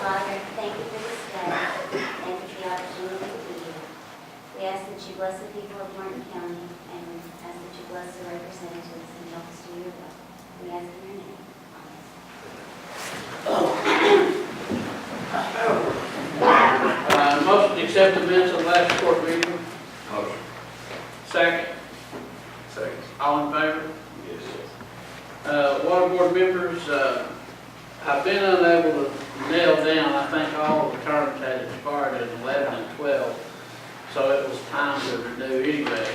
Father, thank you for this day. Thank you for the opportunity to be here. We ask that you bless the people of Martin County and ask that you bless the representatives and help us do your will. We ask in your name. Motion to accept the minutes of last court meeting. Motion. Second. Second. All in favor? Yes. Water board members, I've been unable to nail down, I think all the terms had expired in 11 and 12, so it was time to renew anyway.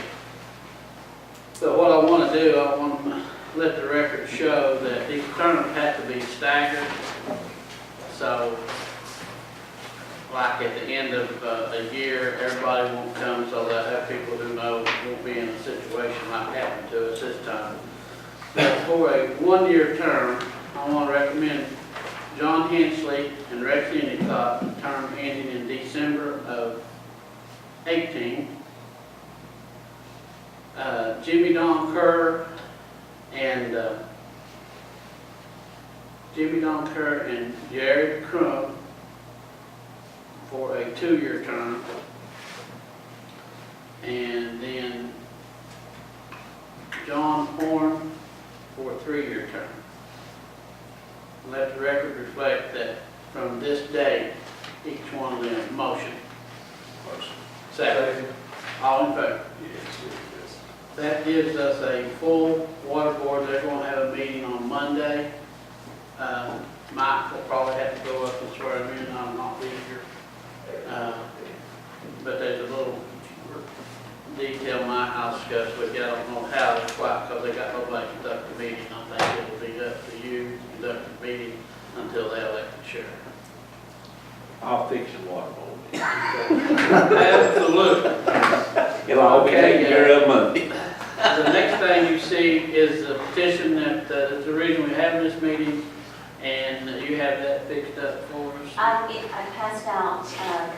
So what I want to do, I want to let the record show that these terms have to be staggered. So, like at the end of a year, everybody won't come, so they'll have people who know won't be in a situation like happened to us this time. But for a one-year term, I want to recommend John Hensley and Rex Endicott, term ending in December of 18. Jimmy Don Kerr and Jerry Crum for a 2-year term. And then John Horn for a 3-year term. Let the record reflect that from this date, each one of them motion. Motion. Second. All in favor? Yes. That gives us a full water board. They're going to have a meeting on Monday. Mike will probably have to go up and swear him in. I'll not be here. But there's a little detail Mike I'll discuss with you. I don't know how it's quite because they got nobody to conduct the meeting. I think it will be up to you to conduct the meeting until they elect the sheriff. I'll fix your water board. Absolutely. It'll all be taken care of Monday. The next thing you see is the petition that is the reason we're having this meeting, and you have that fixed up for us. I passed out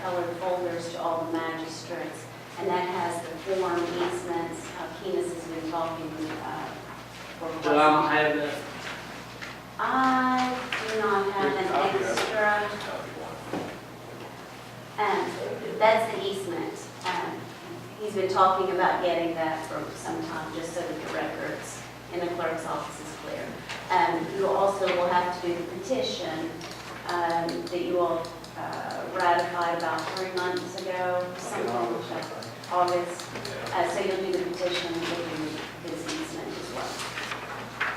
colored folders to all the magistrates, and that has the form easements. Keenis has been talking for So I don't have that. I do not have an extra. That's the easement. He's been talking about getting that for some time, just so that the records in the clerk's office is clear. You also will have to do the petition that you all ratified about 3 months ago, something like August. So you'll do the petition and you'll do his easement as well.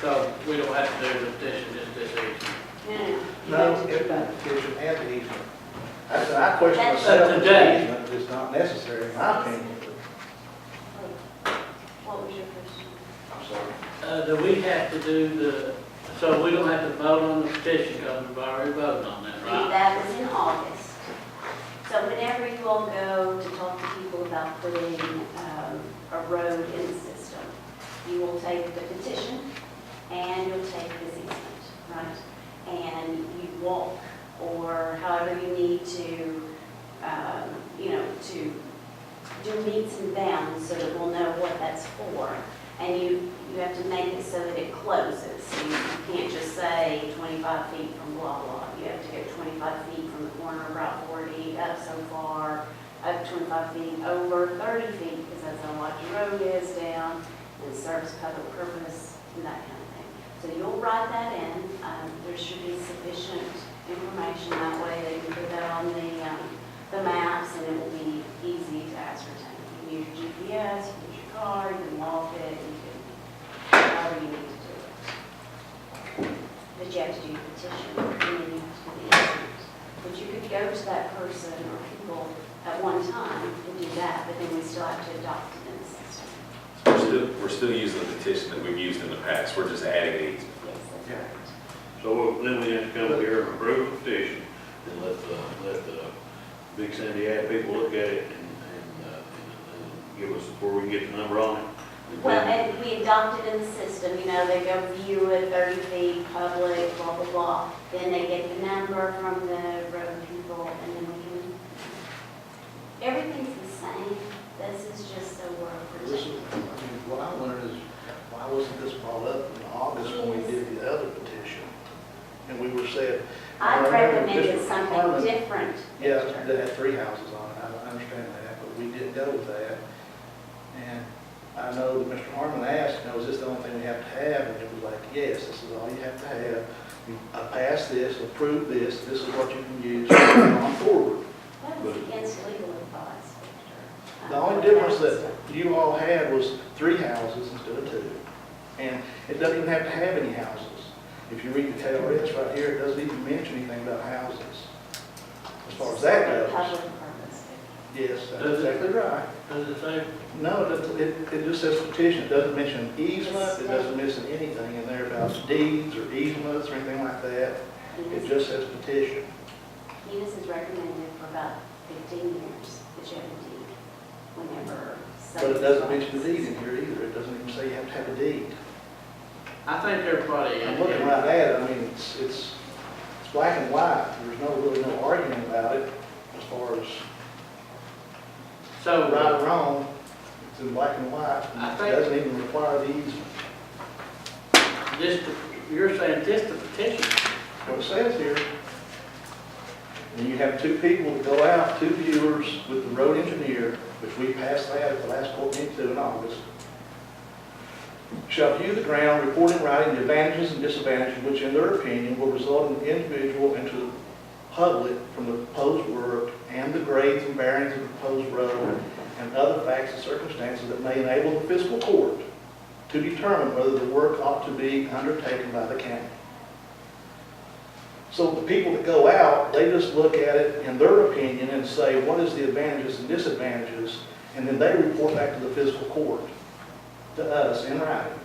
So we don't have to do the petition, just this easement. No, if that petition and the easement. I question That's myself, if today. the easement is not necessary, in my opinion. What was your question? I'm sorry. Do we have to do the, so we don't have to vote on the petition because we've already voted on that, right? That was in August. So whenever you all go to talk to people about putting a road in the system, you will take the petition and you'll take this easement, right? And you walk, or however you need to, to do meets and bounds so that we'll know what that's for. And you have to make it so that it closes. So you can't just say 25 feet from blah, blah. You have to go 25 feet from the corner of Route 40, up so far, up 25 feet, over 30 feet, because that's how wide your road is, down, and serves public purpose, and that kind of thing. So you'll write that in. There should be sufficient information that way. They can put that on the maps, and it will be easy to ascertain. You can use your GPS, you can use your car, you can walk it, you can, however you need to do it. But you have to do your petition, and then you have to do the easement. But you could go to that person or people at one time and do that, but then we still have to adopt it in the system. We're still using the petition that we've used in the past. We're just adding the easement. Yes, that's Yeah. correct. So then we have to come here and approve the petition, and let the Big Sandy Ad people look at it and give us, before we can get the number on it. Well, and we adopt it in the system, they go view it, 30 feet, public, blah, blah, blah. Then they get the number from the road people, and then we can, everything's the same. This is just so we're This is, protected. what I wondered is, why wasn't this brought up in August when we did the other petition? and we were said, I I remember recommended Mr. something Harmon- different. yeah, Victor. that had 3 houses on it, I understand that, but we didn't go with that. And I know that Mr. Harmon asked, you know, is this the only thing we have to have? And it was like, yes, this is all you have to have. You pass this, approve this, this is what you can use going forward. That was against legal advice, Victor. The only difference that you all had was 3 houses instead of 2. And it doesn't even have to have any houses. If you read the KRS right here, it doesn't even mention anything about houses. As far as that goes. Public purpose. Yes, that's exactly right. Does it say? No, it just says petition. It doesn't mention easement. It doesn't mention anything in there about deeds or easements or anything like that. It just says petition. Enos is recommended for about 15 years that you have a deed whenever. But it doesn't mention the deed in here either. It doesn't even say you have to have a deed. I think everybody. I'm looking right at it. I mean, it's black and white. There's really no arguing about it as far as So, right or wrong. It's in black and white. I It think- doesn't even require the easement. this, you're saying this the petition? That's what it says here. And you have 2 people that go out, 2 viewers with the road engineer, which we passed that at the last court meeting too in August. Shall view the ground, report in writing the advantages and disadvantages which in their opinion will result in the individual and to the public from the proposed work and the grades and bearings of the proposed road and other facts and circumstances that may enable the fiscal court to determine whether the work ought to be undertaken by the county. So the people that go out, they just look at it in their opinion and say, what is the advantages and disadvantages? And then they report back to the fiscal court, to us in writing.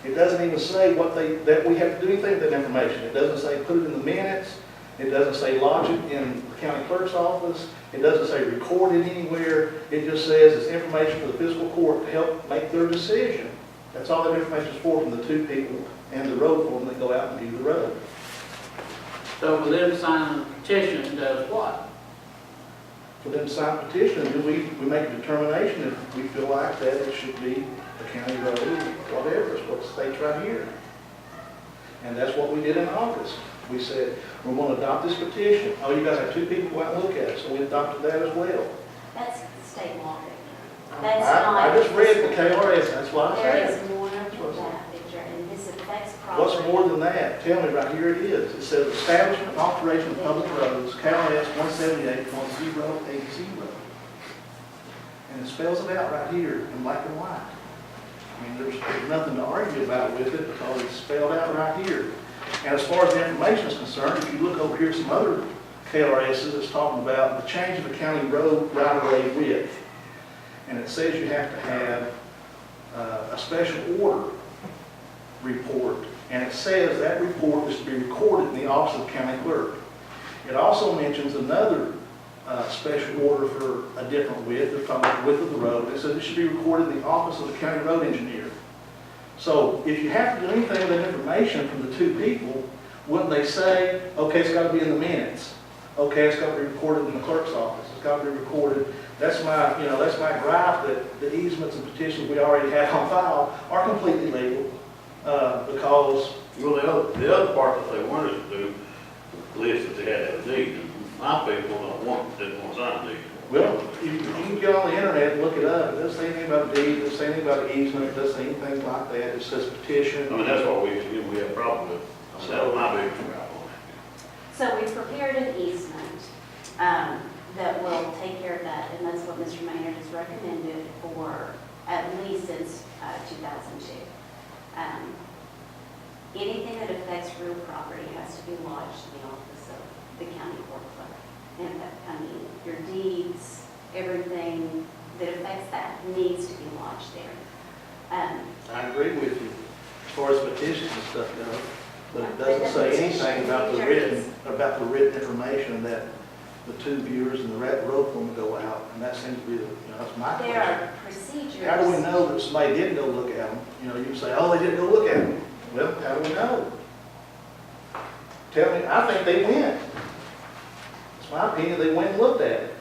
It doesn't even say that we have to do anything with that information. It doesn't say put it in the minutes. It doesn't say lodge it in the county clerk's office. It doesn't say record it anywhere. It just says it's information for the fiscal court to help make their decision. That's all that information is for from the 2 people and the road foreman that go out and view the road. So for them signing the petition does what? For them to sign a petition, do we make a determination if we feel like that it should be a county road, whatever, it's what states right here. And that's what we did in August. We said, we're going to adopt this petition. Oh, you guys have 2 people go out and look at it, so we adopted that as well. That's state law, Victor. That's not. I just read the KRS, that's why I There said it. is more than that, Victor, and this affects property. What's more than that? Tell me, right here it is. It says establishment and operation of public roads, KRS 178.080. And it spells it out right here in black and white. I mean, there's nothing to argue about with it because it's spelled out right here. And as far as the information is concerned, if you look over here, some other KRSs, it's talking about the change of the county road right-of-way width. And it says you have to have a special order report. And it says that report is to be recorded in the office of the county clerk. It also mentions another special order for a different width. They're talking about the width of the road. It says it should be recorded in the office of the county road engineer. So if you have to do anything with that information from the 2 people, wouldn't they say, okay, it's got to be in the minutes. Okay, it's got to be recorded in the clerk's office. It's got to be recorded. That's my gripe that the easements and petitions we already have on file are completely legal because. Well, the other part that they wanted to do, list that they had a deed, and my people didn't want to sign a deed. Well, you can get on the internet and look it up. It doesn't say anything about deed, it doesn't say anything about easement, it doesn't say anything like that. It says petition. I mean, that's what we have a problem with. I mean, that was my big problem. So we prepared an easement that will take care of that, and that's what Mr. Maynard has recommended for at least since 2002. Anything that affects real property has to be lodged in the office of the county court clerk. And I mean, your deeds, everything that affects that needs to be lodged there. I agree with you as far as petitions and stuff goes, but it doesn't say anything about the written information that the 2 viewers and the road foreman go out, and that seems to be that's my There question. are procedures. How do we know that somebody didn't go look at them? You can say, oh, they didn't go look at them. Well, how do we know? Tell me, I think they went. It's my opinion, they went and looked at it.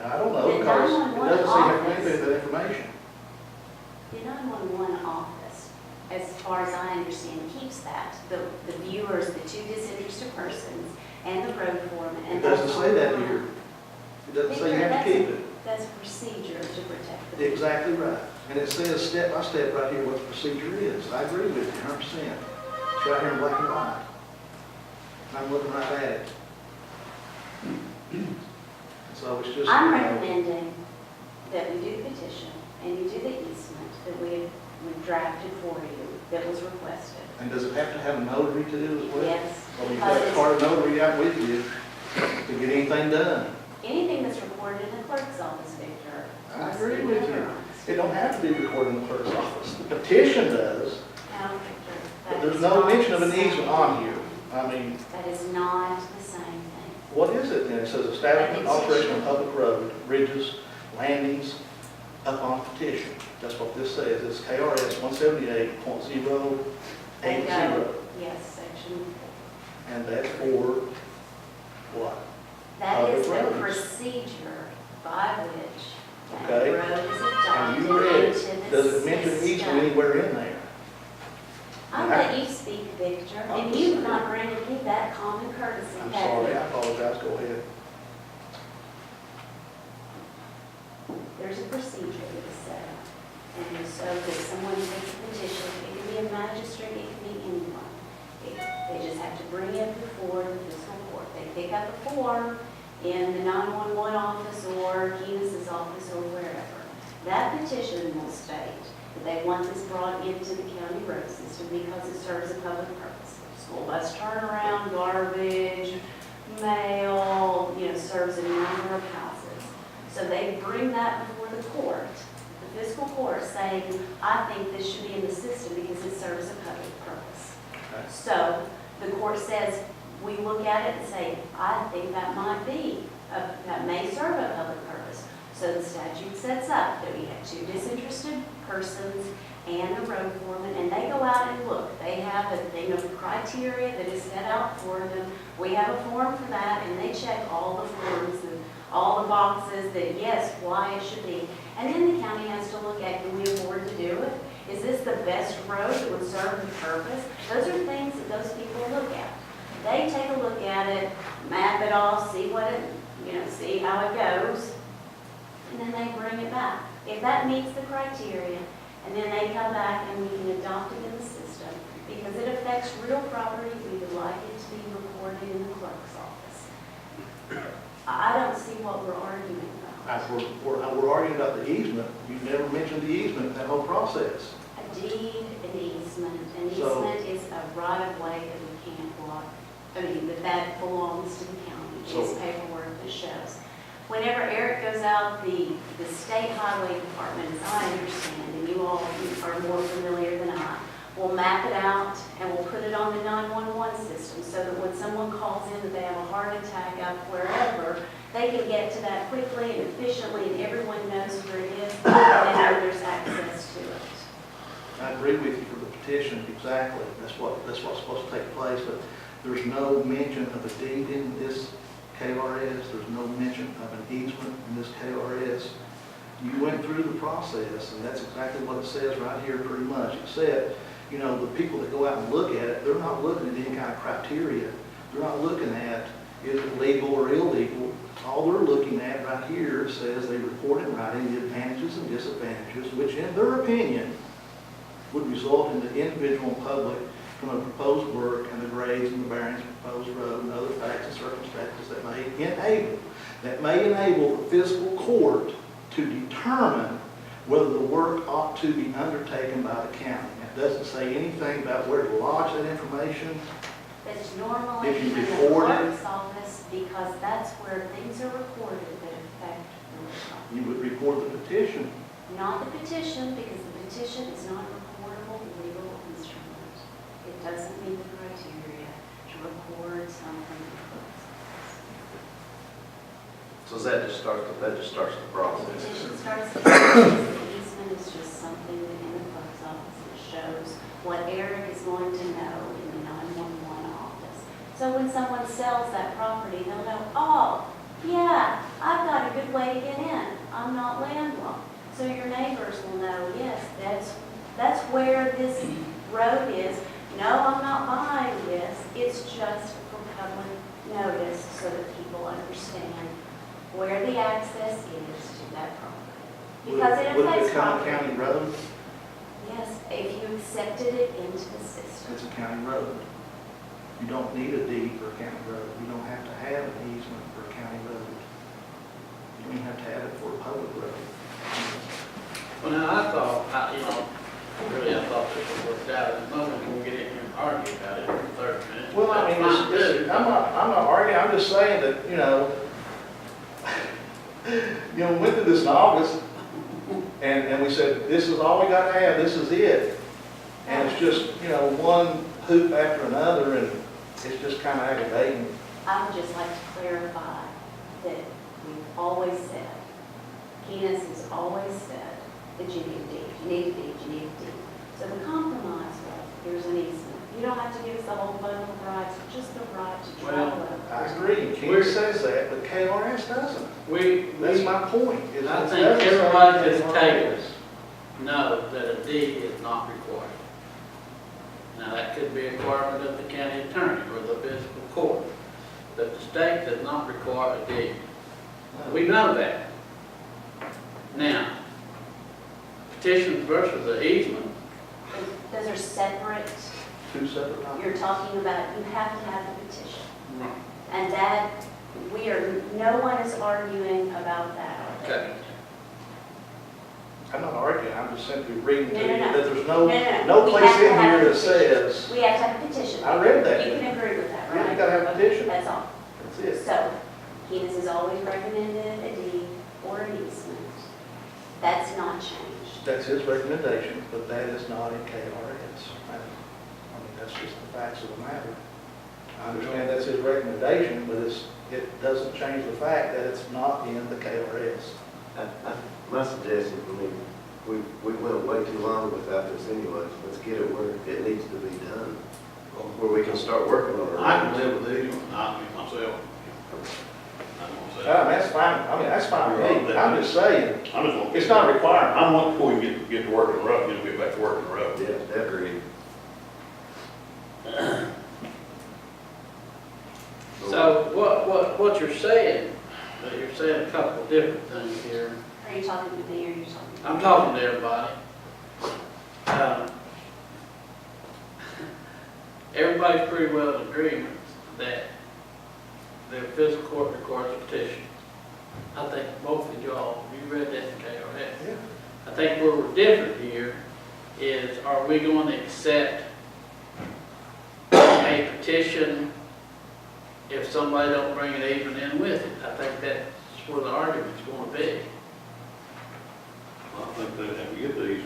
I don't know, The because it 911 doesn't say office. anything about that information. The 911 office, as far as I understand, keeps that. The viewers, the two disinterested persons, and the road foreman. It And doesn't that's say all that we here. want. It doesn't say you have to keep it. That's procedure to protect the. Exactly right. And it says step by step right here what the procedure is. I agree with you 100%. It's right here in black and white. I'm looking right at it. So it's just. I'm you know, recommending that we do the petition and you do the easement that we drafted for you, that was requested. And does it have to have a notary to do as well? Yes. Or you got a card notary out with you to get anything done? Anything that's recorded in the clerk's office, Victor. I must agree be with you. notarized. It don't have to be recorded in the clerk's office. The petition does, No, Victor. but that there's is no not mention of the an same easement on thing. here. I mean, That is not the same thing. what is it then? It says establishment, alteration of public road, bridges, landings, upon petition. That's what this says. It's KRS 178.080. Yes, section. And that's for what? That is the Public roads. procedure by which Okay. that road is And adopted you read into it. the Does it mention easement system. anywhere in there? I'll let you speak, Victor, I'm and just you've saying. not granted me that common courtesy, I'm have sorry, you? I apologize. Go ahead. There's a procedure that is set up. And so that someone takes a petition, it can be a magistrate, it can be anyone. They just have to bring it before the fiscal court. They pick up a form in the 911 office or Keenis's office or wherever. That petition will state that they want this brought into the county road system because it serves a public purpose. School bus turnaround, garbage, mail, serves a number of houses. So they bring that before the court, the fiscal court, saying, I think this should be in the system because it serves a public purpose. Okay. So the court says, we look at it and say, I think that might be, that may serve a public purpose. So the statute sets up that we have two disinterested persons and a road foreman, and they go out and look. They have a thing of criteria that is set out for them. We have a form for that, and they check all the forms and all the boxes that, yes, why it should be. And then the county has to look at, can we afford to do it? Is this the best road that would serve the purpose? Those are things that those people look at. They take a look at it, map it all, see what it, see how it goes, and then they bring it back. If that meets the criteria, and then they come back and we can adopt it in the system, because it affects real property, we would like it to be recorded in the clerk's office. I don't see what we're arguing about. We're arguing about the easement. You've never mentioned the easement in that whole process. A deed, an easement. An So- easement is a right of way that we can't block. That belongs to the county. It's So- paperwork that shows. Whenever Eric goes out, the state highway department, as I understand, and you all are more familiar than I, will map it out and will put it on the 911 system so that when someone calls in that they have a heart attack up wherever, they can get to that quickly and efficiently and everyone knows where it is and they know there's access to it. I agree with you for the petition, exactly. That's what's supposed to take place, but there's no mention of a deed in this KRS. There's no mention of an easement in this KRS. You went through the process, and that's exactly what it says right here pretty much, except, the people that go out and look at it, they're not looking at any kind of criteria. They're not looking at, is it legal or illegal? All they're looking at right here says they report in writing the advantages and disadvantages, which in their opinion would result in the individual and public from the proposed work and the grades and the bearings of the proposed road and other facts and circumstances that may enable the fiscal court to determine whether the work ought to be undertaken by the county. It doesn't say anything about where to lodge that information. That's normally If you in the record it- clerk's office because that's where things are recorded that affect real property. You would record the petition. Not the petition, because the petition is not a recordable legal instrument. It doesn't meet the criteria to record something in the clerk's office. So that just starts the The process. petition starts, the easement is just something that in the clerk's office that shows what Eric is going to know in the 911 office. So when someone sells that property, they'll know, oh, yeah, I've got a good way to get in. I'm not landlocked. So your neighbors will know, yes, that's where this road is, no, I'm not buying this, it's just for public notice so that people understand where the access is to that property. Because it Would it affects become a property. county road? Yes, if you accepted it into the system. It's a county road. You don't need a deed for a county road. You don't have to have an easement for a county road. You don't even have to have it for a public road. Well, now, I thought, really, I thought this was worked out. At the moment, we'll get in here and argue about it for 30 minutes. Well, I mean, That's fine, too. I'm not arguing, I'm just saying that, we went through this in August, and we said, this is all we got to have, this is it. And it's just, one hoop after another, and it's just kind of aggravating. I would just like to clarify that we've always said, Keenest has always said that you need a deed, you need a deed, you need a deed. So the compromise was, here's an easement. You don't have to give us the whole bundle of rights, just the right to travel over. I agree, King says that, but KRS doesn't. That's my point. is I it think doesn't say everybody at this KRS. table know that a deed is not required. Now, that could be a requirement of the county attorney or the fiscal court, but the state does not require a deed. We know that. Now, petitions versus the easement, Those are separate. Two separate documents. You're talking about, you have to have the petition. And that, no one is arguing about that. are they? Okay. I'm not arguing, I'm just simply reading to No, you no, no. that there's No, no we place have to in have here a that petition. says, We have to have a petition. I read that. You can agree with that, right? Yeah, you gotta have a petition. That's all. that's it. So, Keenest has always recommended a deed or an easement. That's not changed. That's his recommendation, but that is not in KRS. I mean, that's just the facts of the matter. I understand that's his recommendation, but it doesn't change the fact that it's not in the KRS. My suggestion, we went way too long without this anyways. Let's get it where it needs to be done, where we can start working on it. I can live with these, not me myself. I'm gonna say. That's fine, that's fine with me, I'm just saying, I'm just gonna. it's not a requirement. I'm one before you get to work in the road, get back to work in the road. Yeah, definitely. So what you're saying a couple of different things here. Are you talking to me or are you talking to I'm talking to everybody. Everybody's pretty well in agreement that the fiscal court requires a petition. I think both of y'all, you read that in KRS. Yeah. I think where we're different here is, are we going to accept a petition if somebody don't bring an easement in with it? I think that's where the argument's going to be. I think they'd have to get these,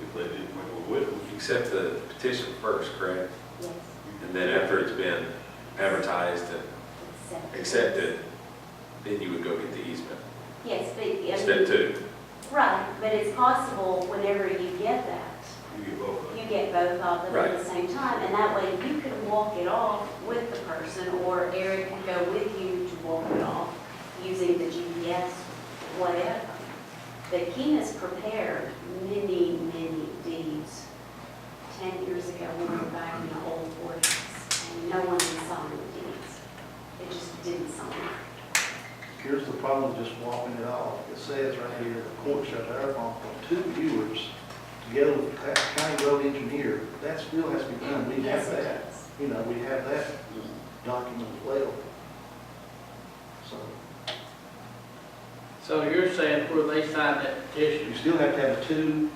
if they didn't make one with them. Accept the petition first, correct? Yes. And then after it's been advertised and accepted, then you would go get the easement. Yes, but, I mean, Step two. right, but it's possible whenever you get that, You get both of them. you get both of them Right. at the same time, and that way you can walk it off with the person, or Eric can go with you to walk it off using the GPS, whatever. But Keenest prepared many, many deeds 10 years ago when we were back in the old courthouse, and no one signed the deeds. It just didn't sign. Here's the problem with just walking it off. It says right here, the court shall verify on two viewers together with the county road engineer. That still has to be done. We Yes, have it that. does. We have that document as well. So So you're saying where they sign that petition, you still have to have two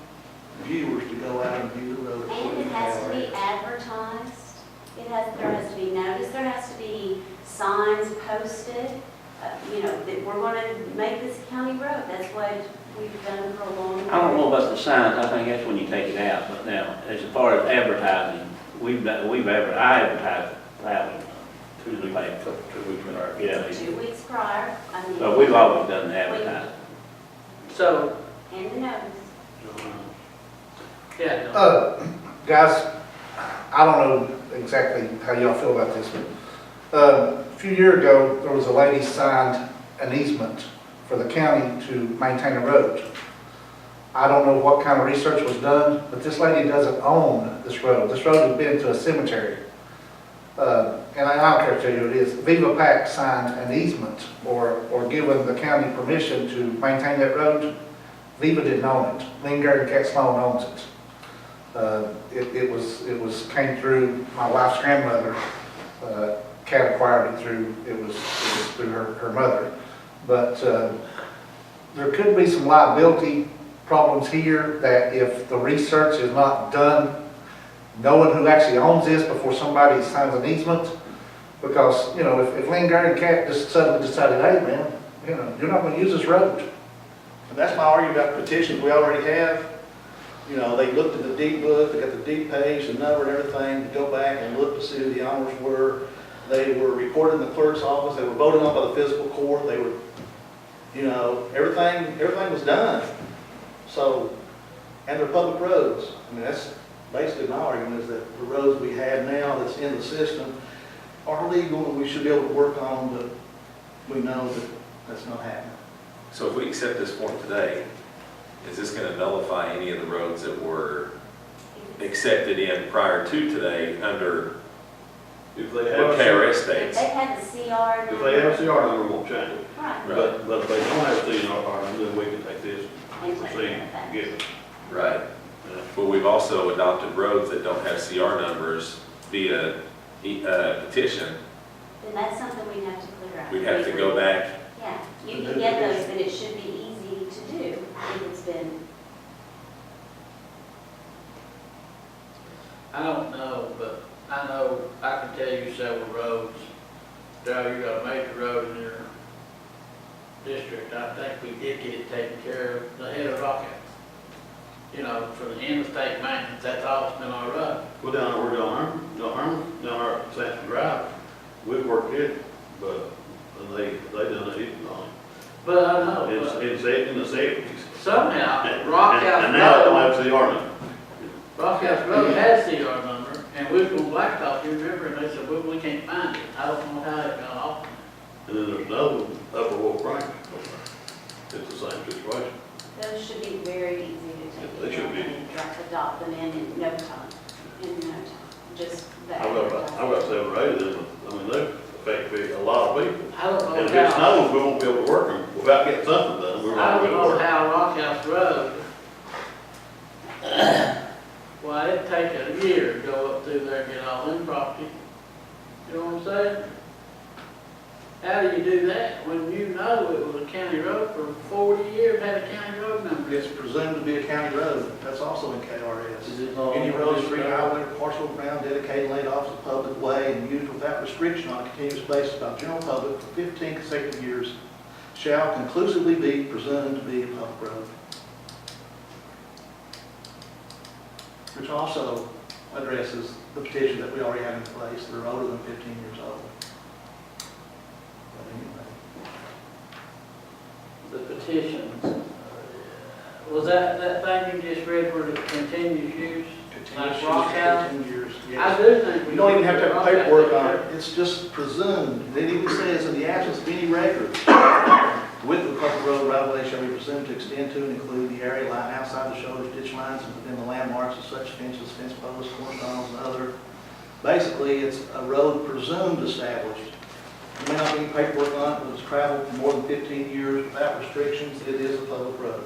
viewers to go out and view the road. And it has to be advertised. There has to be notice, there has to be signs posted, that we're going to make this a county road. That's what we've done for a long time. I don't know about the signs, I think that's when you take it out, but now, as far as advertising, I advertised that one, 2 weeks prior, yeah. 2 weeks prior, I mean. But we've always done the advertising. so, And the notice. yeah, no. Guys, I don't know exactly how y'all feel about this, but a few years ago, there was a lady signed an easement for the county to maintain a road. I don't know what kind of research was done, but this lady doesn't own this road. This road has been to a cemetery. And I don't care to tell you who it is. Viva Pack signed an easement or given the county permission to maintain that road. Viva didn't own it. Lingard and Cat Sloan owns it. It was came through my wife's grandmother. Cat acquired it through, it was through her mother. But there could be some liability problems here that if the research is not done, knowing who actually owns this before somebody signs an easement, because, you know, if Lingard and Cat just suddenly decided, hey, man, you know, you're not gonna use this road. And that's my argument about petitions we already have. You know, they looked at the deed book, they got the deed page, the number and everything, to go back and look to see who the owners were. They were recorded in the clerk's office, they were voted on by the fiscal court, they were, you know, everything was done. So, and they're public roads. I mean, that's basically my argument, is that the roads we have now that's in the system are legal and we should be able to work on, but we know that that's not happening. So if we accept this form today, is this going to nullify any of the roads that were accepted in prior to today under If they the have, KRS If states? they had the CR if they have a number. CR number, we won't change it. Right. But if they don't have a CR number, then we can take this and proceed and get it. Right. Yeah. But we've also adopted roads that don't have CR numbers via petition. Then that's something we'd have to clear out. We'd have to go back. Yeah, you can get those, but it should be easy to do if it's been, I don't know, but I know, I can tell you several roads. Darryl, you got a major road in your district, I think we did get it taken care of, the head of Rocket. You know, for the interstate maintenance, that's all it's been our road. Well, we're down our Sampson Drive, we've worked it, but they done it on But I know, it. but In the seventies. somehow, Rock And now it don't House have CR number. Road, Rock House Road has CR number, and we was gonna blacktop, you remember, and they said, well, we can't find it. I don't know how it got off. And then there's another one, Upper Wolf Range. It's the same situation. those should be very easy to take. They should be. And adopt them in no time, just that. I've got 7 or 8 of them, I mean, they affect a lot of people. I don't And if know it how, snows, we won't be able to work them without getting something done, we're I not don't going to know work. how Rock House Road, well, it'd take a year to go up through there and get all them property. You know what I'm saying? How do you do that when you know it was a county road for 40 years, had a county road number? It's presumed to be a county road, that's also in KRS. Is it all- Any road, street, highway, or parcel of ground dedicated and laid off as a public way and used without restriction on a continuous basis by the general public for 15 consecutive years shall conclusively be presumed to be a public road. Which also addresses the petition that we already have in place that are older than 15 years old. But anyway. The petitions, was that thing you just read where the continuous use? Like Rock House? 15 years, I yes. do think. We don't even have to have Rock House paperwork on there. it, it's just presumed. It even says, in the absence of any records, width of the public road right of way shall be presumed to extend to and include the area line outside the shoulders, ditch lines, and within the landmarks of such fences, fence posts, cornerstones, and other. Basically, it's a road presumed established. There may not be any paperwork on it, but it's traveled for more than 15 years without restrictions, it is a public road.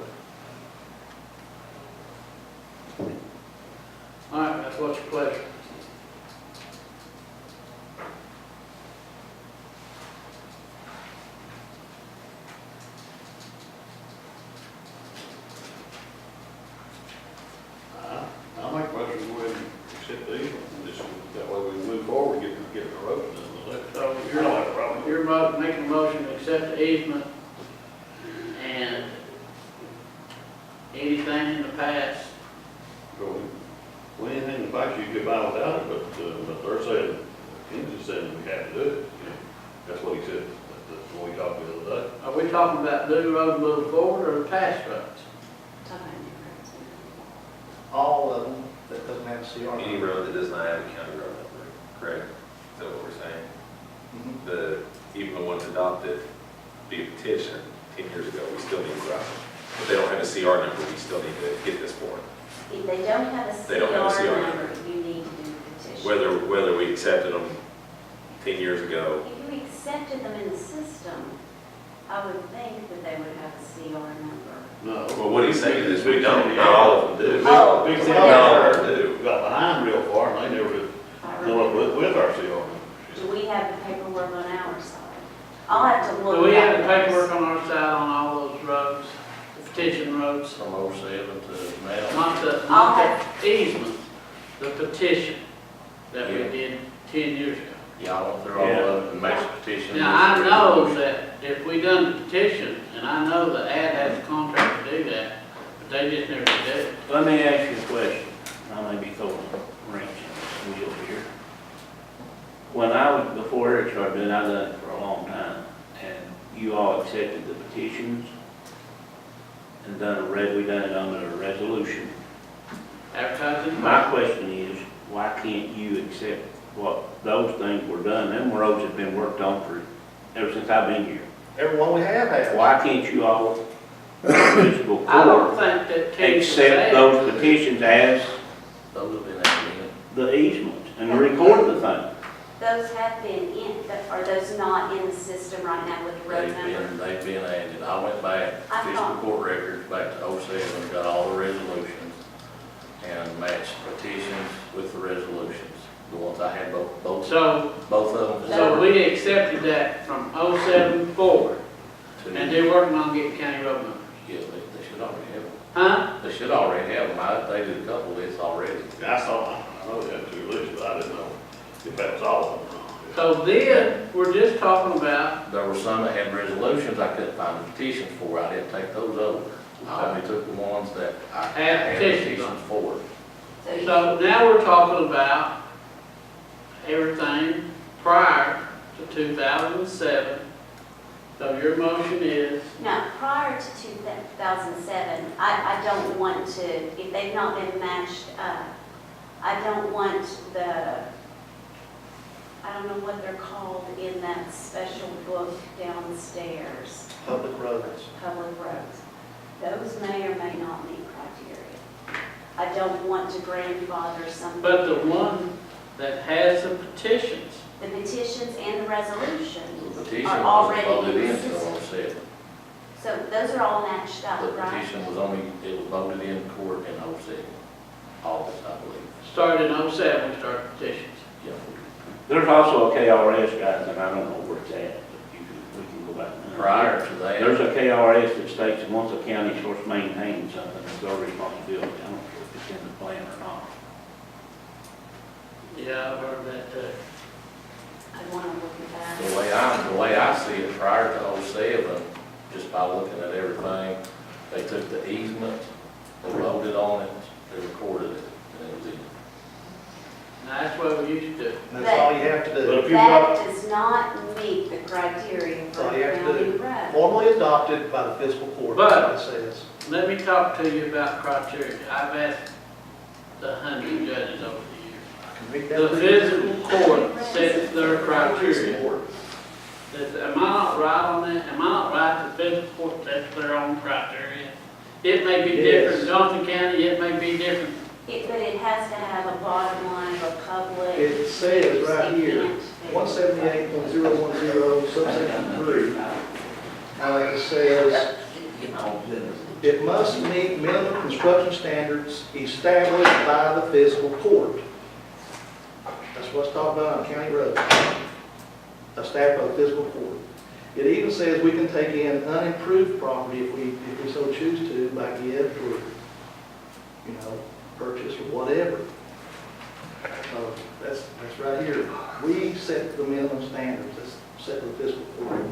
All right, that's what's your pleasure. I'll make a motion to go ahead and accept these, and this, that way we can move forward, get the road done. So I don't have a problem. you're making a motion to accept the easement and anything in the past. So, well, anything in the fact you could buy without it, but they're saying, Ken's saying we have to do it, you know, that's what he said, that's what we talked the other day. Are we talking about new road moving forward or the past roads? All of them that doesn't have a CR. Any road that does not have a county road number, correct? Is that what we're saying? Mhm. Even the ones adopted via petition 10 years ago, we still need to go out. But they don't have a CR number, we still need to get this for them. If they don't have a They don't have a CR CR number, you need to do the petition. Whether we accepted them 10 years ago. If you accepted them in the system, I would think that they would have a CR number. No. Well, what he's saying is we Big don't, Sandy not all of them do. Oh, Big well, Sandy Not all then- of them do. got behind real far, and they never did I come up remember. with our CR number. Do we have the paperwork on our side? I'll have to look. Do we have the at paperwork those. on our side on all those roads, the petition roads? From 07 to now. Not the easement, the petition that we Yeah. did 10 years ago. Y'all went through all of it and matched petitions. Now, I know that if we done the petition, and I know the ad has a contract to do that, but they just never did it. Let me ask you a question. I may be throwing a wrench in the wheel here. When I was, before Eric started doing it, I done it for a long time, and you all accepted the petitions and we done it under a resolution. Advertising. My question is, why can't you accept what those things were done? Them roads have been worked on for, ever since I've been here. Everyone we have has. Why can't you all, municipal I don't court, think that Katie accept said. those petitions as Those have been added the easements and record the thing? Those have been in, are those not in the system right now with the road number? they've been added. I went back, I fiscal thought- court records back to 07, got all the resolutions and matched petitions with the resolutions. The ones I had both So, of them. so we accepted that from 07 forward, and they're working on getting county road numbers. Yeah, they should already have them. Huh? They should already have them. They did a couple lists already. I saw, I know they had 2 lists, but I didn't know if that was all of them. So then, we're just talking about, There were some that had resolutions I couldn't find the petitions for. I didn't take those over. I only took the ones that I Had had petitions petitions for. So you- so now we're talking about everything prior to 2007. So your motion is, No, prior to 2007, I don't want to, if they've not been matched up, I don't want I don't know what they're called in that special book downstairs, Public roads. public roads. Those may or may not meet criteria. I don't want to grandfather something. but the one that has the petitions, The petitions and the resolutions The petition are was already voted in the into system. 07. So those are all matched The up, right? petition was only, it was voted in court in 07, August, I believe. started in 07, we started petitions. Yeah. There's also a KRS, guys, and I don't know where it's at, but we can go back. now. Prior to that. There's a KRS that states that once a county starts maintaining something, it's their responsibility. I don't care if it's in the plan or not. Yeah, I've heard that too. I want to look at that. The way I see it, prior to 07, just by looking at everything, they took the easement, they voted on it, they recorded it, and it was in. Now, that's what we used to do. And that's all you have to But do. if you've got, That does not meet the criteria That's for all you have to county do. road. Formally adopted by the fiscal court, But- that's what it says. Let me talk to you about criteria. I've asked the 100 judges over the years. I can read that The for you. physical court sets their criteria. Am I not right on that? Am I not right that the physical court sets their own criteria? It may be different in Johnson County, it may be different. But it has to have a bottom line of a public. It says right It here, can't be. 178.010 subsection 3. It says, it must meet minimum construction standards established by the fiscal court. That's what's talked about on county road, established by the fiscal court. It even says we can take in unimproved property if we so choose to by gift or, purchase or whatever. So that's right here. We set the minimum standards, that's set by the fiscal court,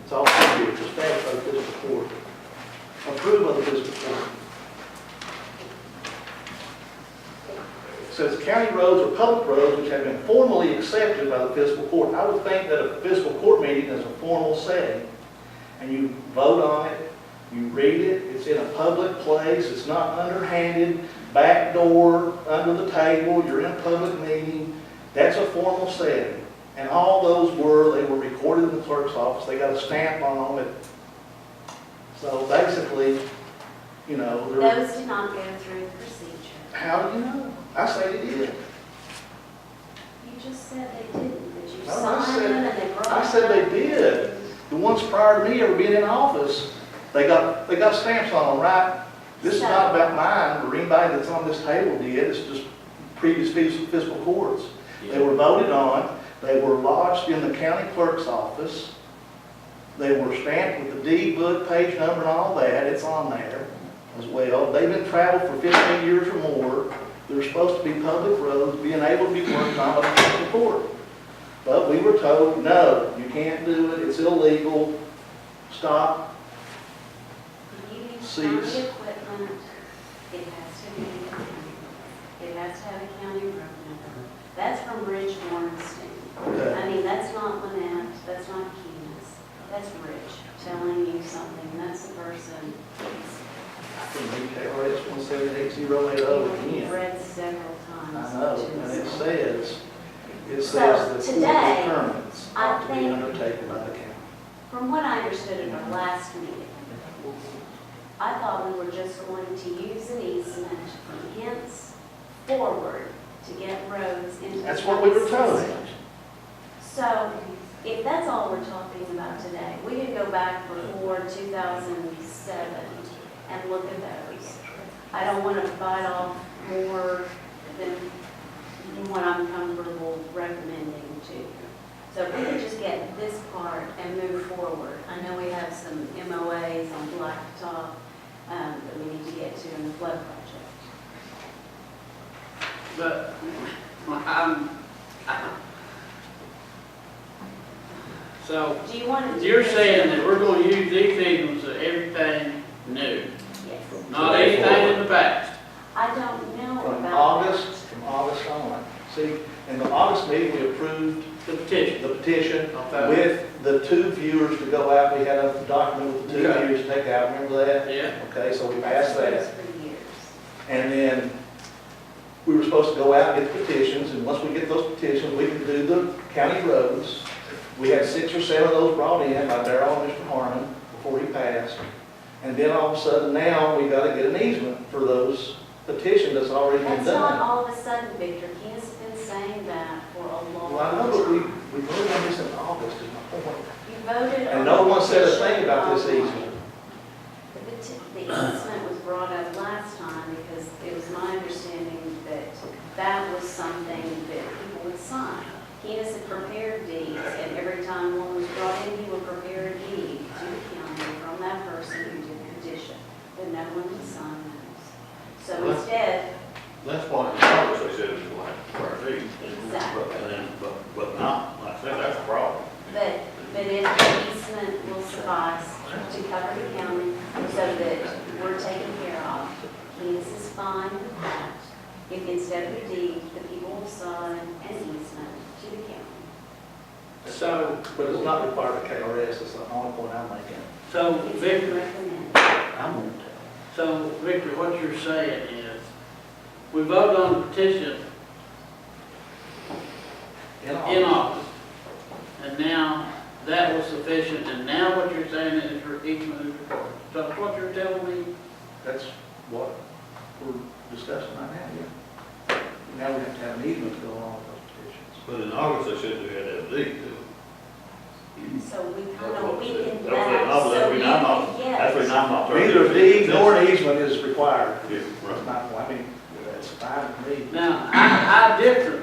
It's all here, it's established by the fiscal court, approved by the fiscal court. It says county roads or public roads which have been formally accepted by the fiscal court. I would think that a fiscal court meeting is a formal setting, and you vote on it, you read it, it's in a public place, it's not underhanded, back door, under the table, you're in a public meeting. That's a formal setting. And all those they were recorded in the clerk's office, they got a stamp on it. So basically, You know, there- Those did not go through the procedure. how do you know? I say they did. You just said they didn't, that you No, I signed said- them and they brought them. I said they did. The ones prior to me ever being in office, they got stamps on them, right? This is not about mine or anybody that's on this table did, it's just previous fiscal courts. They were voted on, they were lodged in the county clerk's office, they were stamped with the deed book, page number and all that, it's on there as well. They've been traveled for 15 years or more, they're supposed to be public roads, being able to be worked on by the fiscal court. But we were told, no, you can't do it, it's illegal, stop. You use Cease. county equipment, it has to be county. It has to have a county road number. That's from Rich Warrenstein. Okay. I mean, that's not Lynette, that's not Keenest, that's Rich telling you something, and that's the person I can read KRS 17880 you've again. read several times. I know, to and us. it says the So, court today, determines I not to be think- undertaken by the county. From what I understood at our last meeting, I thought we were just going to use an easement from henceforward to get roads into the That's what we were county told. system. So, if that's all we're talking about today, we could go back before 2007 and look at those. I don't want to bite off more than what I'm comfortable recommending to you. So if we could just get this part and move forward. I know we have some MOAs on Blacktop that we need to get to in the flood project. But so Do you want to? do you're this? saying that we're gonna use these easements of everything new, Yes. not anything in the past? I don't know From about that. From August on. See, in the August meeting, we approved The petition. the petition Okay. with the two viewers to go out. We had a document with the two Okay. viewers to take out, remember that? Yeah. Okay, so we That's passed been that. for years. And then we were supposed to go out and get petitions, and once we get those petitions, we can do the county roads. We had 6 or 7 of those brought in by Darrell and Mr. Harmon before he passed. And then all of a sudden now, we gotta get an easement for those petitions that's already been That's not done. all of a sudden, Victor. He has been saying that for a long Well, I know, but we time. voted on this in August, is my point. You voted on. And no one said a the thing about this petition easement. The easement was brought up last time because it was my understanding that that was something that people would sign. Keenest had prepared deeds, and every time one was brought in, he would prepare a deed to the county from that person who did the petition, but no one would sign those. So Well, instead, That's why in Congress they said it's like priority. Exactly. And then, but not, like I said, that's a problem. but if the easement will suffice to cover the county so that we're taken care of, Keenest is fine with that. If instead of a deed, the people will sign an easement to the county. So, But it's not required by KRS, that's the only point I'm making. so It's Victor, recommended. I'm going to. so Victor, what you're saying is, we voted on the petition in August, and now that was sufficient, and now what you're saying is for easement is required. So that's what you're telling me? That's what we're discussing right now, yeah. Now we have to have an easement to go along with those petitions. But in August they said we had to have a deed too. So we kind That's of what they weakened said. that, That's so what you I'm not- can get. That's what I'm not. Neither a deed nor an easement is required. Yeah, It's right. not, I mean, that's fine with me. Now, I differ.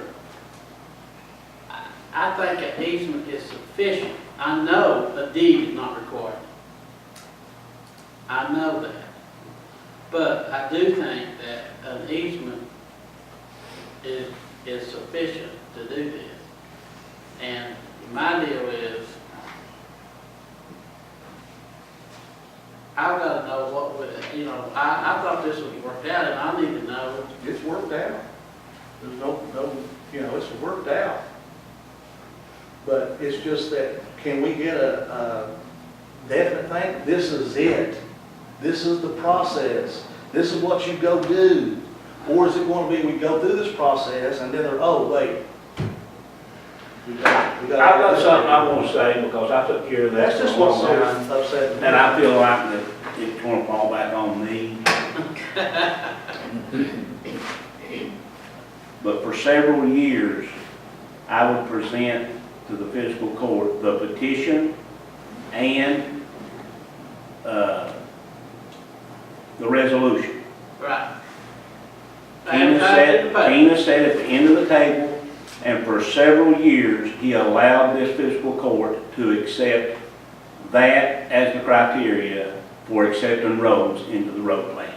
I think an easement is sufficient. I know a deed is not required. I know that. But I do think that an easement is sufficient to do this. And my deal is, I've got to know what would, I thought this was worked out, and I need to know. It's worked out. There's no, it's worked out. But it's just that, can we get a definite thing? This is it. This is the process. This is what you go do. Or is it going to be, we go through this process and then oh, wait. I've got something I want to say because I took care of that That's for a just long what's time. so upsetting. And I feel like that it's going to fall back on me. But for several years, I would present to the fiscal court the petition and the resolution. Right. Tina sat at the end of the table, and for several years, he allowed this fiscal court to accept that as the criteria for accepting roads into the road plan.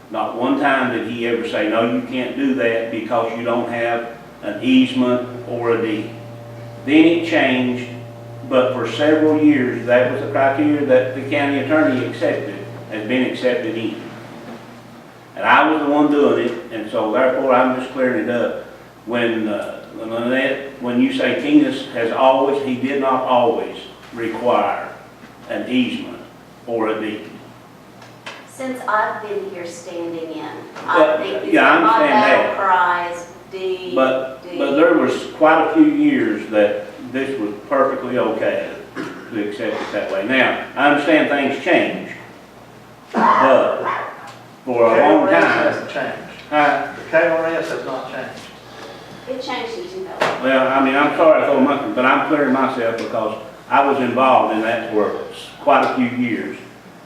Not one time did he ever say, no, you can't do that because you don't have an easement or a deed. Then it changed, but for several years, that was the criteria that the county attorney accepted, has been accepted in. And I was the one doing it, and so therefore I'm just clearing it up. When you say Tina has always, he did not always require an easement or a deed. Since I've been here standing in, I think these Yeah, I are my understand that. battle cries, D, But D. there was quite a few years that this was perfectly okay to accept it that way. Now, I understand things change, but for a long KRS time, hasn't changed. I, The KRS has not changed. It changed in 2000. well, I mean, I'm sorry I throw monkey, but I'm clearing myself because I was involved in that for quite a few years.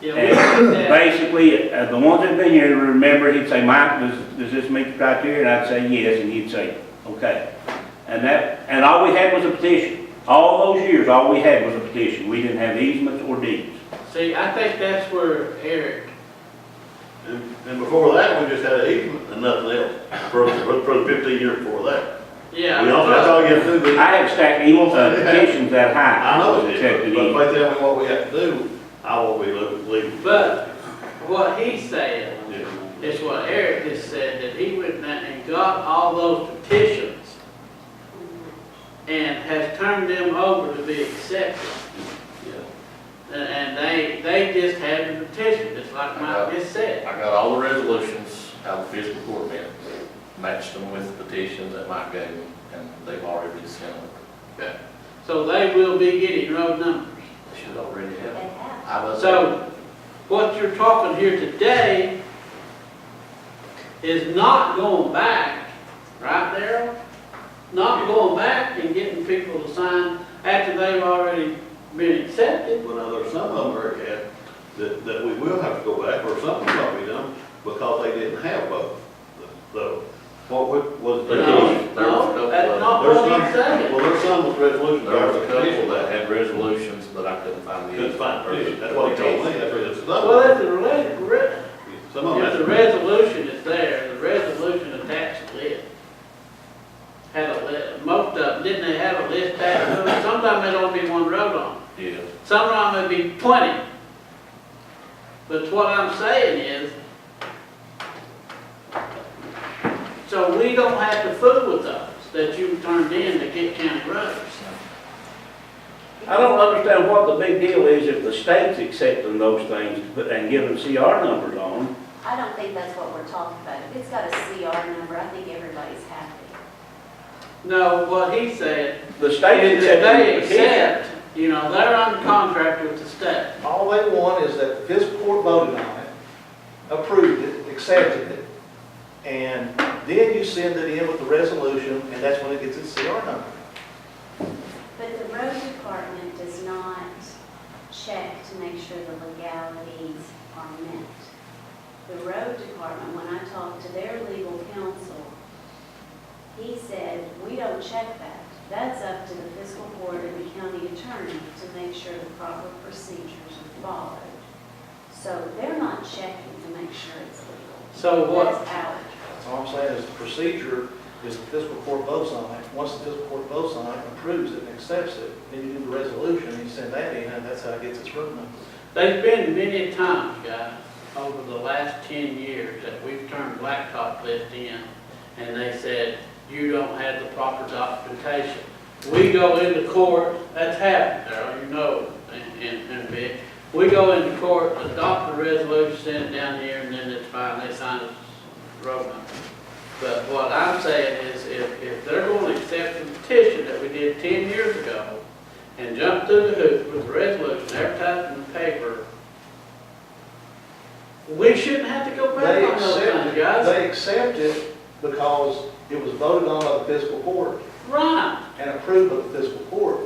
Yeah, we And did that. basically, the ones that have been here remember, he'd say, Mike, does this meet the criteria? And I'd say yes, and he'd say, okay. And all we had was a petition. All those years, all we had was a petition. We didn't have easements or deeds. See, I think that's where Eric, And before that, we just had an easement and nothing else, for the 15 years before that. yeah. We also, that's all you have to do. I had stacked petitions that high. I know it accepted is, but if easement. they tell me what we have to do, I won't be leaving. But what he said Yeah. is what Eric just said, that he went and got all those petitions and has turned them over to be accepted. And they just had the petition, just like Mike just said. I got all the resolutions out of the fiscal court minutes, matched them with the petitions that Mike gave me, and they've already been sent them. Okay. So they will be getting road numbers. They should already They have. have. I was So what you're talking here today is not going back, right, Darrell? Not going back and getting people to sign after they've already been accepted. Well, now, there's some of them, Rick, that we will have to go back, or something's got to be done, because they didn't have both. What was the? No, that's not what he's saying. Well, there's some with resolutions. There was a couple that had resolutions, but I couldn't find the. Couldn't find it. That's what he told me, that's what it's done. Well, if Some of them. the resolution is there, the resolution attached to it. Had a list, most of them, didn't they have a list attached to it? Sometimes there'd only be one road on it. Yeah. Some of them would be 20. But what I'm saying is, so we don't have to fool with those that you turned in to get county roads. I don't understand what the big deal is if the state's accepting those things and giving CR numbers on them. I don't think that's what we're talking about. If it's got a CR number, I think everybody's happy. No, what he said The is state's that they accepting the petition. accept, you know, they're under contract with the state. All they want is that the fiscal court voted on it, approved it, accepted it, and then you send it in with the resolution, and that's when it gets its CR number. But the road department does not check to make sure the legalities are met. The road department, when I talked to their legal counsel, he said, we don't check that. That's up to the fiscal court and the county attorney to make sure the proper procedures are followed. So they're not checking to make sure it's legal. So what, That's That's all I'm saying is the procedure is the fiscal court votes on it. Once the fiscal court votes on it, approves it, and accepts it, then you do the resolution, and you send that in, and that's how it gets its road number. there's been many times, guys, over the last 10 years that we've turned blacktop list in, and they said, you don't have the proper documentation. We go into court, that's happened, Darrell, you know, and Vic. We go into court, adopt the resolution, send it down here, and then it's fine, they sign the road number. But what I'm saying is, if they're going to accept the petition that we did 10 years ago, and jump through the hoop with the resolution, advertised in the paper, We shouldn't have to go back They on those things, accepted, guys. they accepted because it was voted on by the fiscal court Right. and approved by the fiscal court,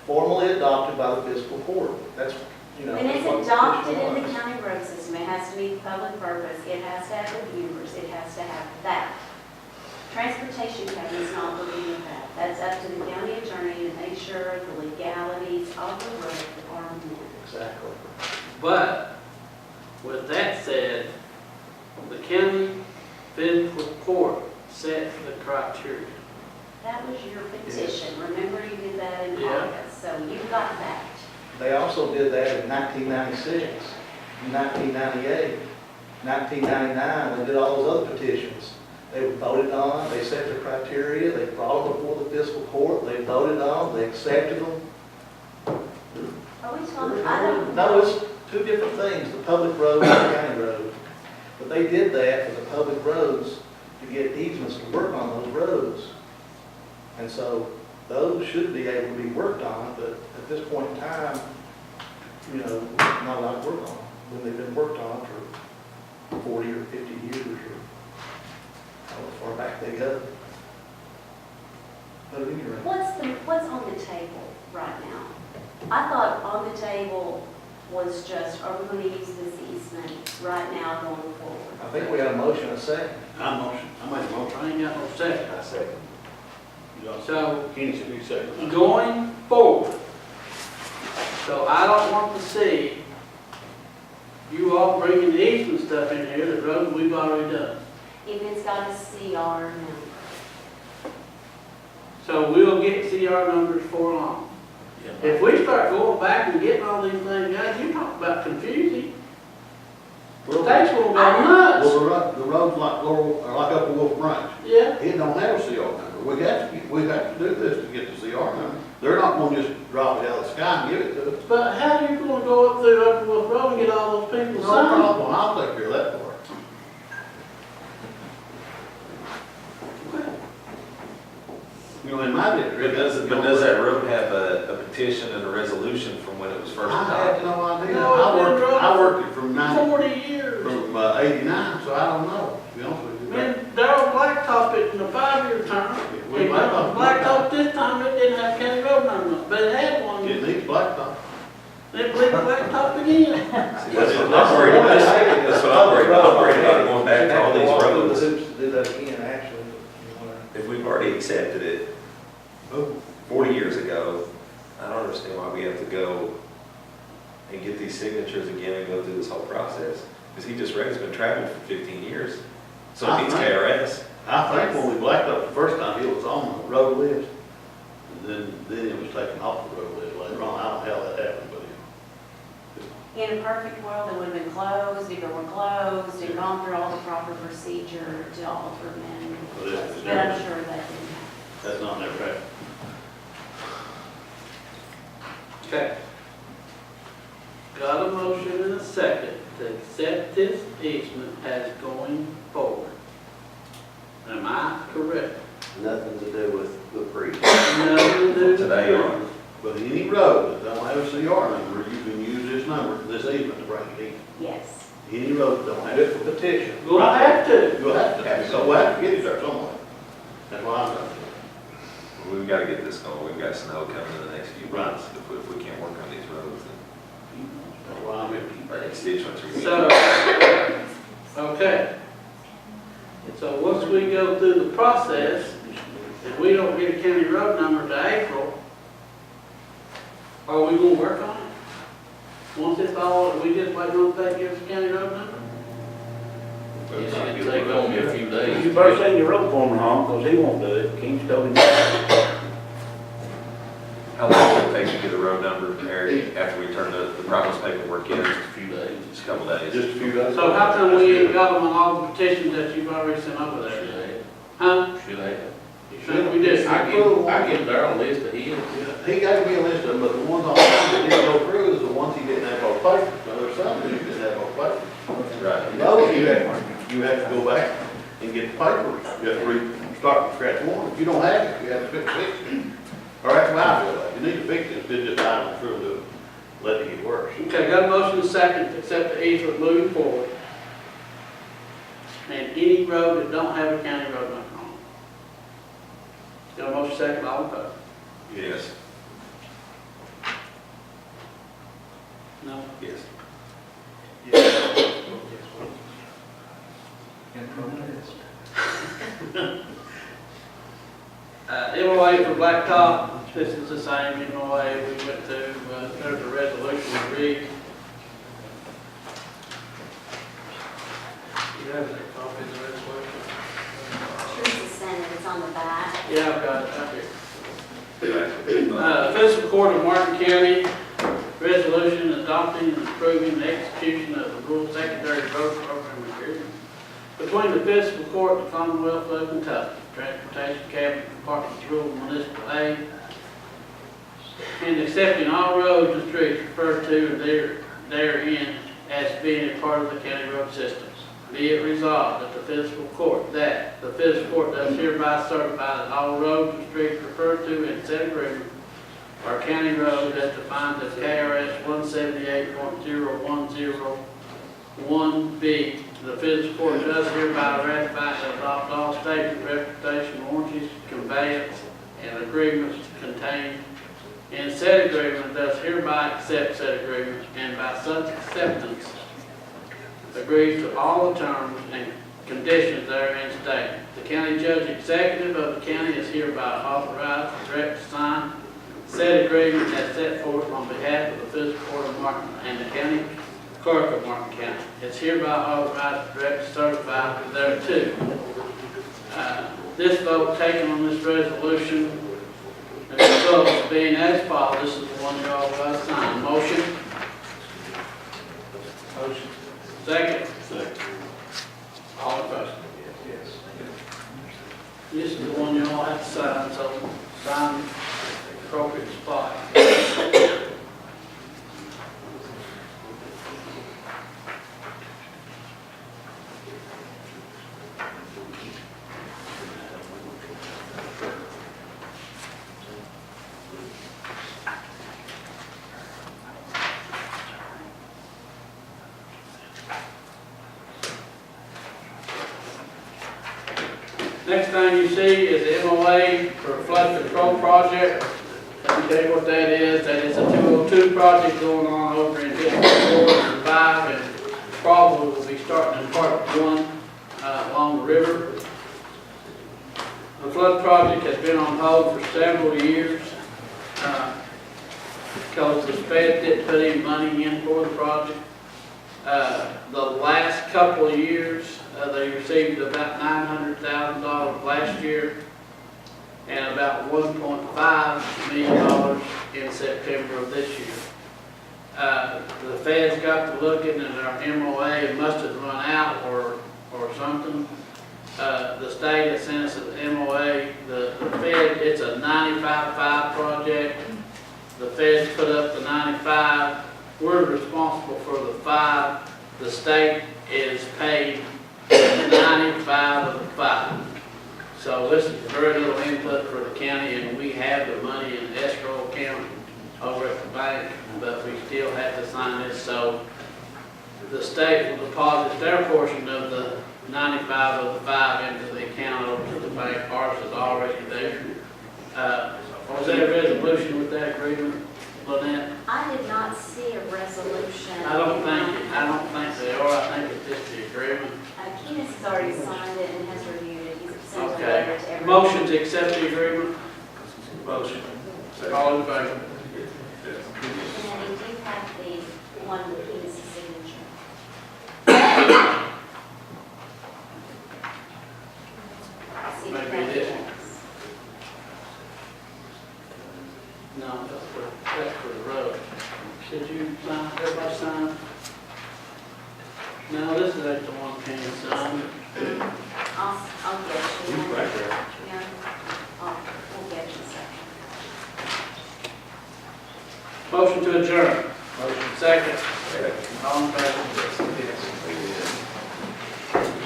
formally adopted by the fiscal court. That's, you know. When it's that's what the adopted petition in the was. county road system, it has to meet the public purpose, it has to have reviewers, it has to have that. Transportation code is not looking at that. That's up to the county attorney to make sure the legalities of the road are met. Exactly. But with that said, the county fiscal court set the criteria. That was your petition, remember you did that in Yeah. August, so you got that. They also did that in 1996, 1998, 1999, they did all those other petitions. They were voted on, they set the criteria, they brought them before the fiscal court, they voted on, they accepted them. Are we talking, I don't No, know. it's two different things, the public road and the county road. But they did that for the public roads to get easements to work on those roads. And so those should be able to be worked on, but at this point in time, you know, not allowed to work on them when they've been worked on for 40 or 50 years or how far back they go. But at any rate, What's on the table right now? I thought on the table was just, are we going to use this easement right now going forward? I think we got a motion, a second. I made a motion. I ain't got no second. I second. You got- So Kenny said he seconded. going forward, so I don't want to see you all bringing the easement stuff in here, the road we've already done. If it's got a CR number. So we'll get CR numbers for long. If we start going back and getting all these things, guys, you talk about confusing. The state's gonna go nuts. Well, the road's like up in Wolf Branch. Yeah, It don't have a CR number. We have to do this to get the CR number. They're not gonna just drop it out of the sky and give it to us. but how you gonna go up through Upper Wolf Road and get all those people No signed? problem, I'll take care of that part. You know, in my district. But does that road have a petition and a resolution from when it was first I have adopted? no idea. No, it's been I worked it from 40 years. from 89, so I don't know, to be honest with you. Man, Darrell Blacktop it in the 5-year term. We He went on blacktop. Blacktop this time, it didn't have county road number, but it had one. It needs blacktop. They blew Blacktop again. See, that's what I'm worried about. That's what I'm worried about. I'm worried about going back to all these The roads. hoops to do that again, actually. If we've already accepted it Oh, 40 years ago, I don't understand why we have to go and get these signatures again and go through this whole process. Because he just read it's been traveling for 15 years. So it needs KRS. I think when we blacked up the first time, it was on the road list. And then it was taken off the road list later on. I don't know how that happened, but In a perfect world, it would have been closed, if it were closed, and gone through all the proper procedure to alter them. But it's But I'm never- sure that didn't happen. that's not never happened. Okay. Got a motion and a second to accept this easement as going forward. Am I correct? Nothing to do with the pre. Nothing to do with Today the- on. But any road that don't have a CR number, you can use this number, this easement to bring it in. Yes. Any road that don't have Just it, a petition. Gonna have to. you'll have to, so we'll have to get it there somewhere. That's why I'm trying to do. We've got to get this going. We've got snow coming in the next few Right. months. If we can't work on these roads, then That's why I'm here. our constituents are. So, okay. So once we go through the process, and we don't get a county road number to April, are we gonna work on it? Once it's all, we just wait on the state gives a county road number? It should take only a few days. You better send your road foreman home, because he won't do it. King's told him. How long will it take to get a road number, Eric, after we turn the promise paperwork in? Just a few days. Just a couple days. Just a few days. So how come we ain't got them on all the petitions that you've already sent over Should there? have. Huh? Should have. You think we did? I give Darrell a list of his. He gave me a list of them, but the ones on that didn't go through is the ones he didn't have on paper. Now, there's some that he didn't have on paper. Right. Those you have to go back and get the paper. You have to start from scratch one. If you don't have it, you have to fix it. Or that's why I feel like, you need to fix it, instead of just idling through and do it. let it get worse. Okay, got a motion and a second to accept the easement moving forward. And any road that don't have a county road number on it. Got a motion second, all in favor? Yes. No? Yes. MOA for Blacktop, this is the same MOA we went to, there's a resolution agreed. You have that copy of the resolution? Here's the Senate, it's on the back. Yeah, I've got it up here. Fiscal Court of Martin County, resolution adopting and approving the execution of the rural secondary road program agreement between the Fiscal Court and the Commonwealth of Kentucky, Transportation Cabinet Department of Rural Municipal Aid, and accepting all roads and streets referred to and therein as being a part of the county road systems. Be it resolved that the Fiscal Court does hereby certify that all roads and streets referred to in said agreement are county roads as defined as KRS 178.0101B. The Fiscal Court does hereby ratify and adopt all state and transportation warranties, conveyance, and agreements contained in said agreement, thus hereby accept said agreement, and by such acceptance agrees to all the terms and conditions therein stated. The county judge executive of the county is hereby authorized and directed to sign said agreement as set forth on behalf of the Fiscal Court of Martin and the county clerk of Martin County. It's hereby authorized and directed to certify thereto. This vote taken on this resolution, the results being as follows. This is the one you're authorized to sign. Motion? Motion. Second? Second. All in favor? Yes. This is the one you all have to sign, so sign the appropriate spot. Next thing you see is the MOA for flood control project. Let me tell you what that is. That is a 202 project going on over in District 4 and 5, and probably will be starting in part 1 along the river. The flood project has been on hold for several years because the Fed didn't put any money in for the project. The last couple of years, they received about $900,000 last year and about $1.5 million in September of this year. The Fed's got to looking at our MOA, it must have run out or something. The state has sent us an MOA. The Fed, it's a 95-5 project. The Fed's put up the 95. We're responsible for the 5. The state is paid 95 of the 5. So this is very little input for the county, and we have the money in the escrow account over at the bank, but we still have to sign this. So the state will deposit their portion of the 95 of the 5 into the account over to the bank. Ours is already there. Was there a resolution with that agreement, Lynette? I did not see a resolution. I don't think they are. I think it's just the agreement. Keenest has already signed it and has reviewed it. He's sent a Okay. letter to everyone. Motion to accept the agreement. Motion. All in favor? Yes. And then you do have the one with Keenest' signature. See if Maybe it is. that- No, that's for the road. Should you sign, everybody sign? No, this is ain't the one Ken signed. I'll get you. Right there. Yeah, we'll get you a second. Motion to adjourn. Motion. Second. Second. All in favor?